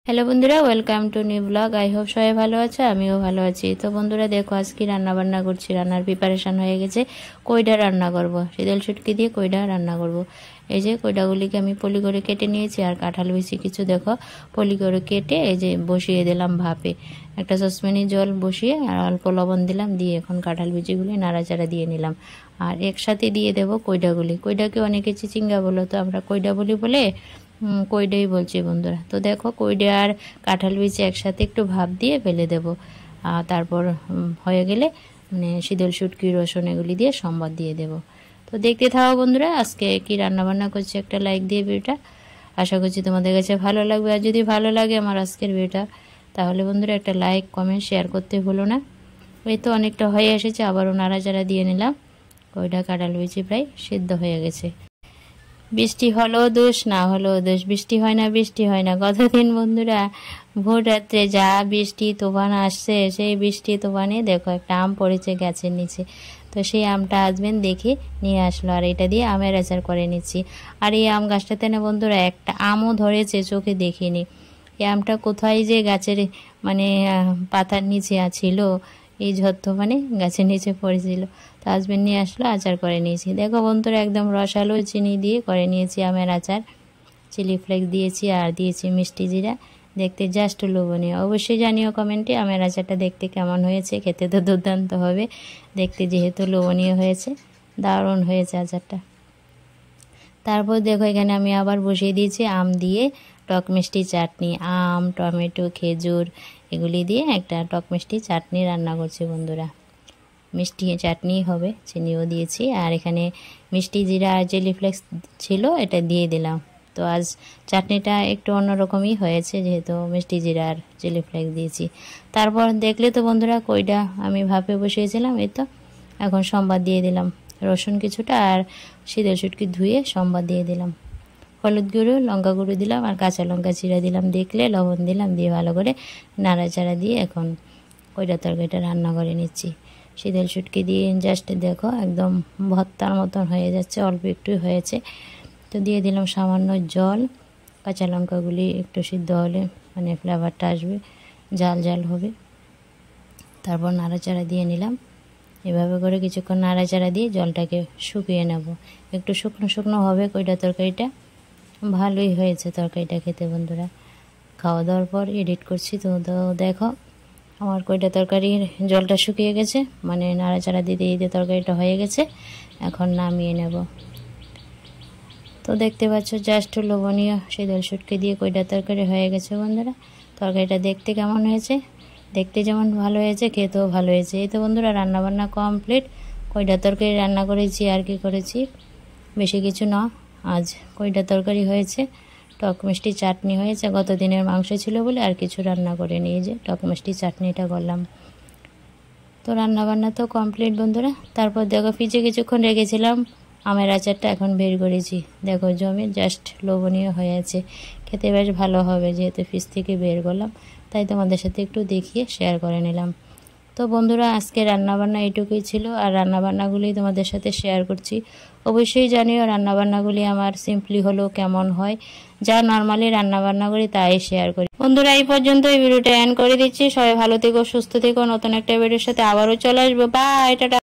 Hello বন্ধুরা, welcome to new blog. I hope সবাই ভালো আছে, আমিও ভালো আছি। তো বন্ধুরা দেখো, আজকে রান্না বান্না করছি। রান্নার প্রিপারেশন হয়ে গেছে। কইডা রান্না করব, শীতল শুটকি দিয়ে কইডা রান্না করব। এই যে কইডাগুলিকে আমি পলি করে কেটে নিয়েছি, আর কাঁঠাল বেশি কিছু দেখো পলি করে কেটে এই যে বসিয়ে দিলাম ভাপে। একটা সসপ্যানে জল বসিয়ে আর অল্প লবণ দিলাম, দিয়ে এখন কাঁঠাল বিচিগুলি নাড়াচাড়া দিয়ে নিলাম। আর একসাথে দিয়ে দেবো কইডাগুলি। কইডাকে অনেকে চিচিঙ্গা বলো, তো আমরা কইডা বলি বলে কইডাই বলছি বন্ধুরা। তো দেখো কইডা আর কাঁঠাল বিচি একসাথে একটু ভাপ দিয়ে ফেলে দেব। তারপর হয়ে গেলে শীতল শুটকি রসুন এগুলি দিয়ে সম্বাদ দিয়ে দেব। তো দেখতে থাকো বন্ধুরা, আজকে কি রান্না বান্না করছি। একটা লাইক দিয়ে ভিডিওটা আশা করছি তোমাদের কাছে ভালো লাগবে। আর যদি ভালো লাগে আমার আজকের ভিডিওটা, তাহলে বন্ধুরা একটা লাইক কমেন্ট শেয়ার করতে ভুলো না। এই তো অনেকটা হয়ে এসেছে, আবারও নাড়াচাড়া দিয়ে নিলাম। কইডা কাঁঠাল বিচি প্রায় সিদ্ধ হয়ে গেছে। বৃষ্টি হলো দোষ, না হলো দোষ, বৃষ্টি হয় না, বৃষ্টি হয় না। গতদিন বন্ধুরা ভোর রাত্রে যা বৃষ্টি তুফান আসছে, সেই বৃষ্টি তুফানে দেখো একটা আম পড়েছে গাছের নিচে। তো সেই আমটা হাজবেন্ড দেখে নিয়ে আসলো, আর এটা দিয়ে আমের আচার করে নিচ্ছি। আর এই আম গাছটাতে না বন্ধুরা একটা আমও ধরেছে, চোখে দেখিনি। এই আমটা কোথায় যে গাছের পাতার নিচে ছিল, এই ঝত্ত গাছের নিচে পড়েছিল। তো হাজবেন্ড নিয়ে আসলো, আচার করে নিয়েছি। দেখো বন্ধুরা একদম রসালো চিনি দিয়ে করে নিয়েছি আমের আচার। চিলি ফ্লেক্স দিয়েছি আর দিয়েছি মিষ্টি জিরা, দেখতে জাস্ট লোভনীয়। অবশ্যই জানিও কমেন্টে আমের আচারটা দেখতে কেমন হয়েছে। খেতে তো দুর্দান্ত হবে, দেখতে যেহেতু লোভনীয় হয়েছে, দারুণ হয়েছে আচারটা। তারপর দেখো এখানে আমি আবার বসিয়ে দিয়েছি আম দিয়ে টক মিষ্টি চাটনি। আম, টমেটো, খেজুর এগুলি দিয়ে একটা টক মিষ্টি চাটনি রান্না করছি বন্ধুরা। মিষ্টি চাটনি হবে, চিনিও দিয়েছি। আর এখানে মিষ্টি জিরা আর চিলি ফ্লেক্স ছিল, এটা দিয়ে দিলাম। তো আজ চাটনিটা একটু অন্যরকমই হয়েছে, যেহেতু মিষ্টি জিরা আর চিলি ফ্লেক্স দিয়েছি। তারপর দেখলে তো বন্ধুরা কইটা আমি ভাপে বসিয়েছিলাম, এই তো এখন সম্বাদ দিয়ে দিলাম। রসুন কিছুটা আর শীতল শুটকি ধুয়ে সম্বাদ দিয়ে দিলাম। হলুদ গুঁড়ো, লঙ্কা গুঁড়ো দিলাম, আর কাঁচা লঙ্কা চিরা দিলাম, দেখলে লবণ দিলাম, দিয়ে ভালো করে নাড়াচাড়া দিয়ে এখন কইটা তরকারিটা রান্না করে নিচ্ছি। শীতল শুটকি দিয়ে জাস্ট দেখো একদম ভর্তার মতন হয়ে যাচ্ছে, অল্প একটু হয়েছে। তো দিয়ে দিলাম সামান্য জল। কাঁচা লঙ্কাগুলি একটু সিদ্ধ হলে ফ্লেভারটা আসবে, ঝাল ঝাল হবে। তারপর নাড়াচাড়া দিয়ে নিলাম। এভাবে করে কিছুক্ষণ নাড়াচাড়া দিয়ে জলটাকে শুকিয়ে নেব। একটু শুকনো শুকনো হবে কইটা তরকারিটা। ভালোই হয়েছে তরকারিটা খেতে বন্ধুরা। খাওয়া দাওয়ার পর এডিট করছি। তো দেখো আমার কইটা তরকারির জলটা শুকিয়ে গেছে, নাড়াচাড়া দিতে দিতে তরকারিটা হয়ে গেছে। এখন নামিয়ে নেব। তো দেখতে পাচ্ছ জাস্ট লোভনীয় শীতল শুটকি দিয়ে কইটা তরকারি হয়ে গেছে বন্ধুরা। তরকারিটা দেখতে কেমন হয়েছে, দেখতে যেমন ভালো হয়েছে খেতেও ভালো হয়েছে। এই তো বন্ধুরা রান্নাবান্না কমপ্লিট। কইটা তরকারি রান্না করেছি, আর কি করেছি বেশি কিছু না। আজ কইটা তরকারি হয়েছে, টক মিষ্টি চাটনি হয়েছে। গত দিনের মাংস ছিল বলে আর কিছু রান্না করে নিয়ে যে টক মিষ্টি চাটনিটা করলাম। তো রান্নাবান্না তো কমপ্লিট বন্ধুরা। তারপর দেখো ফ্রিজে কিছুক্ষণ রেখেছিলাম আমের আচারটা, এখন বের করেছি। দেখো জমে জাস্ট লোভনীয় হয়ে আছে, খেতে বেশ ভালো হবে। যেহেতু ফ্রিজ থেকে বের করলাম, তাই তোমাদের সাথে একটু দেখিয়ে শেয়ার করে নিলাম। তো বন্ধুরা আজকে রান্নাবান্না এইটুকুই ছিল, আর রান্নাবান্নাগুলি তোমাদের সাথে শেয়ার করছি। অবশ্যই জানিও রান্নাবান্নাগুলি আমার সিম্পলি হলেও কেমন হয়। যা নর্মালি রান্নাবান্না করি তাই শেয়ার করি বন্ধুরা। এই পর্যন্ত এই ভিডিওটা এন্ড করে দিচ্ছি। সবাই ভালো থেকো, সুস্থ থেকো। নতুন একটা ভিডিওর সাথে আবারও চলে আসবো। Bye, tata.